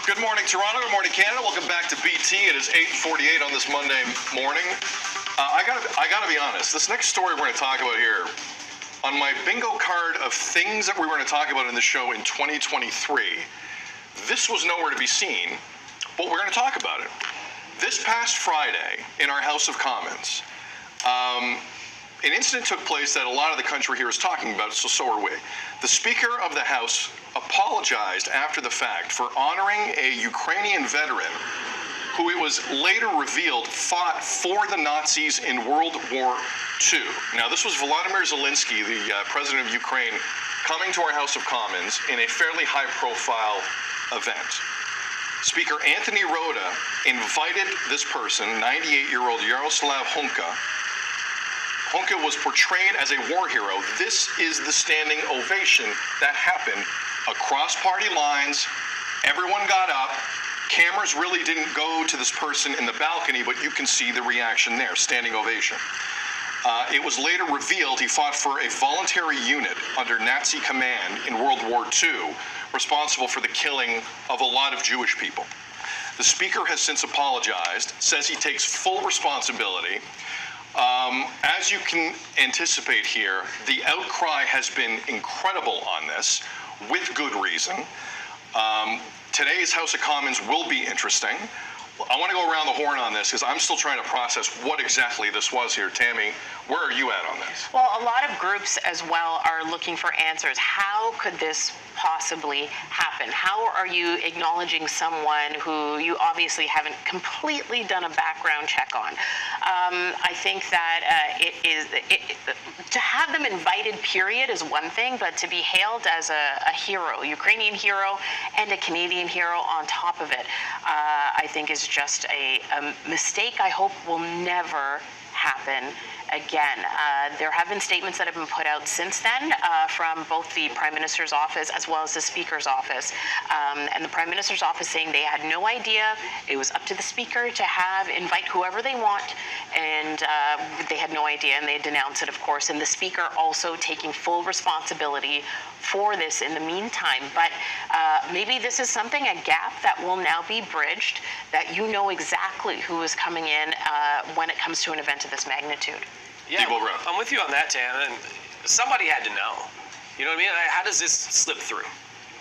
Good morning, Toronto. Good morning, Canada. Welcome back to BT. It is 8:48 on this Monday morning. I gotta be honest. This next story we're going to talk about here, on my bingo card of things that we were going to talk about in the show in 2023, this was nowhere to be seen, but we're going to talk about it. This past Friday in our House of Commons, an incident took place that a lot of the country here is talking about, so are we. The Speaker of the House apologized after the fact for honoring a Ukrainian veteran who it was later revealed fought for the Nazis in World War II. Now, this was Volodymyr Zelensky, the president of Ukraine, coming to our House of Commons in a fairly high-profile event. Speaker Anthony Rota invited this person, 98-year-old Yaroslav Hunka. Hunka was portrayed as a war hero. This is the standing ovation that happened across party lines. Everyone got up. Cameras really didn't go to this person in the balcony, but you can see the reaction there, standing ovation. It was later revealed he fought for a voluntary unit under Nazi command in World War II, responsible for the killing of a lot of Jewish people. The Speaker has since apologized, says he takes full responsibility. As you can anticipate here, the outcry has been incredible on this, with good reason. Today's House of Commons will be interesting. I want to go around the horn on this because I'm still trying to process what exactly this was here. Tammy, where are you at on this? Well, a lot of groups as well are looking for answers. How could this possibly happen? How are you acknowledging someone who you obviously haven't completely done a background check on? I think that to have them invited, period, is one thing, but to be hailed as a hero, Ukrainian hero, and a Canadian hero on top of it, I think is just a mistake I hope will never happen again. There have been statements that have been put out since then from both the Prime Minister's office as well as the Speaker's office. And the Prime Minister's office saying they had no idea. It was up to the Speaker to invite whoever they want, and they had no idea, and they denounced it, of course. And the Speaker also taking full responsibility for this in the meantime. But maybe this is something, a gap that will now be bridged, that you know exactly who is coming in when it comes to an event of this magnitude. Yeah, I'm with you on that, Tam. And somebody had to know. You know what I mean? How does this slip through?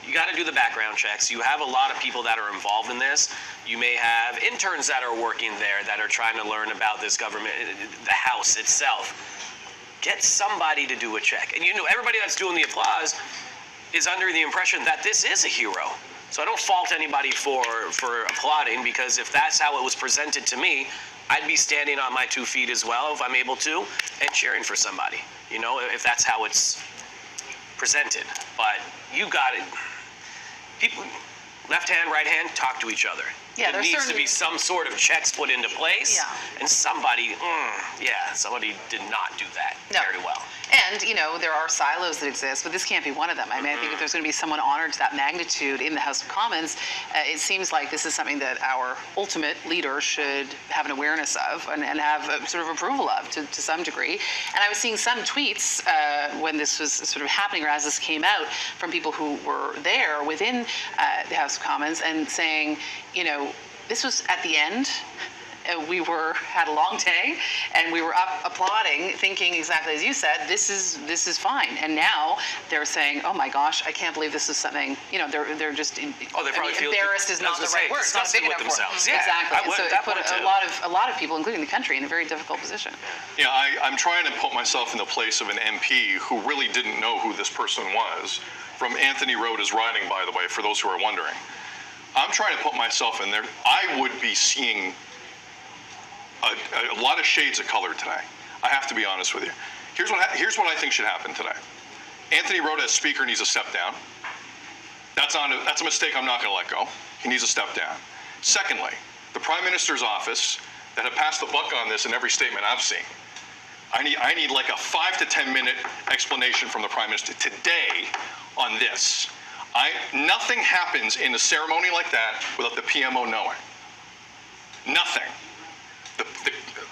You got to do the background checks. You have a lot of people that are involved in this. You may have interns that are working there that are trying to learn about this government, the House itself. Get somebody to do a check. And you know, everybody that's doing the applause is under the impression that this is a hero. So I don't fault anybody for applauding, because if that's how it was presented to me, I'd be standing on my 2 feet as well if I'm able to, and cheering for somebody, you know, if that's how it's presented. But you got it. People, left hand, right hand, talk to each other. Yeah, there needs to be some sort of checks put into place. Yeah. And somebody did not do that very well. And, you know, there are silos that exist, but this can't be one of them. I mean, I think if there's going to be someone honored to that magnitude in the House of Commons, it seems like this is something that our ultimate leader should have an awareness of and have a sort of approval of to some degree. And I was seeing some tweets when this was sort of happening, or as this came out, from people who were there within the House of Commons, and saying, you know, this was at the end. We had a long day, and we were up applauding, thinking exactly as you said, this is fine. And now they're saying, oh my gosh, I can't believe this is something. You know, they're just embarrassed is not the right word. It's not big enough for them. Yeah, exactly. So it put a lot of people, including the country, in a very difficult position. Yeah, I'm trying to put myself in the place of an MP who really didn't know who this person was. From Anthony Rota's writing, by the way, for those who are wondering. I'm trying to put myself in there. I would be seeing a lot of shades of color today. I have to be honest with you. Here's what I think should happen today. Anthony Rota as Speaker needs to step down. That's a mistake I'm not going to let go. He needs to step down. Secondly, the Prime Minister's office that have passed the buck on this in every statement I've seen. I need like a 5 to 10 minute explanation from the Prime Minister today on this. Nothing happens in a ceremony like that without the PMO knowing. Nothing.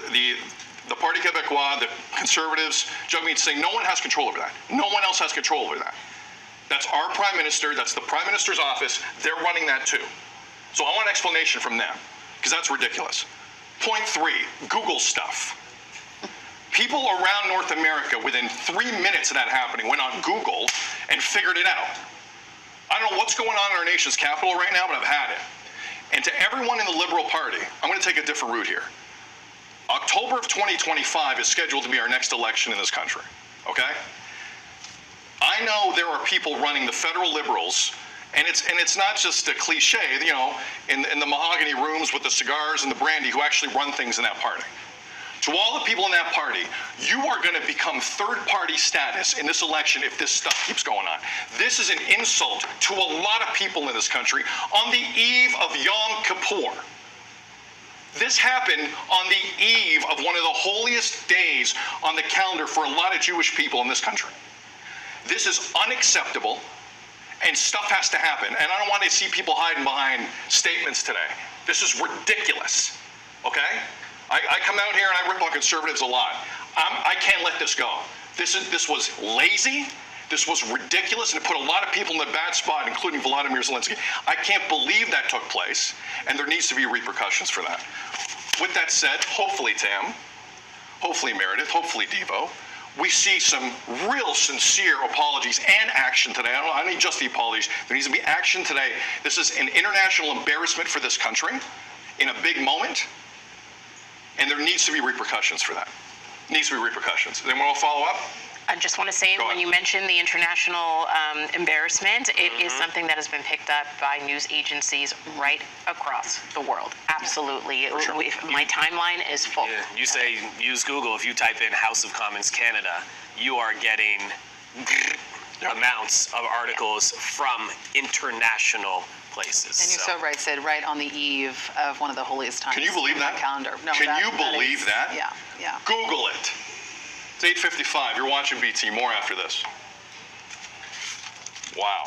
The Parti Québécois, the Conservatives, Jagmeet Singh, no one has control over that. No one else has control over that. That's our Prime Minister, that's the Prime Minister's office, they're running that too. So I want an explanation from them, because that's ridiculous. Point 3, Google stuff. People around North America, within 3 minutes of that happening, went on Google and figured it out. I don't know what's going on in our nation's capital right now, but I've had it. And to everyone in the Liberal Party, I'm going to take a different route here. October of 2025 is scheduled to be our next election in this country, okay? I know there are people running the federal Liberals, and it's not just a cliche, you know, in the mahogany rooms with the cigars and the brandy who actually run things in that party. To all the people in that party, you are going to become third-party status in this election if this stuff keeps going on. This is an insult to a lot of people in this country on the eve of Yom Kippur. This happened on the eve of one of the holiest days on the calendar for a lot of Jewish people in this country. This is unacceptable, and stuff has to happen. And I don't want to see people hiding behind statements today. This is ridiculous, okay? I come out here and I rip on conservatives a lot. I can't let this go. This was lazy. This was ridiculous, and it put a lot of people in a bad spot, including Volodymyr Zelensky. I can't believe that took place, and there needs to be repercussions for that. With that said, hopefully, Tam, hopefully, Meredith, hopefully, Devo, we see some real sincere apologies and action today. I don't need just the apologies. There needs to be action today. This is an international embarrassment for this country in a big moment, and there needs to be repercussions for that. Needs to be repercussions. Anyone want to follow up? I just want to say, when you mentioned the international embarrassment, it is something that has been picked up by news agencies right across the world. Absolutely. Sure. My timeline is full. Yeah, you say use Google. If you type in House of Commons Canada, you are getting amounts of articles from international places. And you're so right, Sid, right on the eve of one of the holiest times. Can you believe in that? Calendar. No, Can you believe that? Yeah, yeah. Google it. It's 8:55. You're watching BT. More after this. Wow.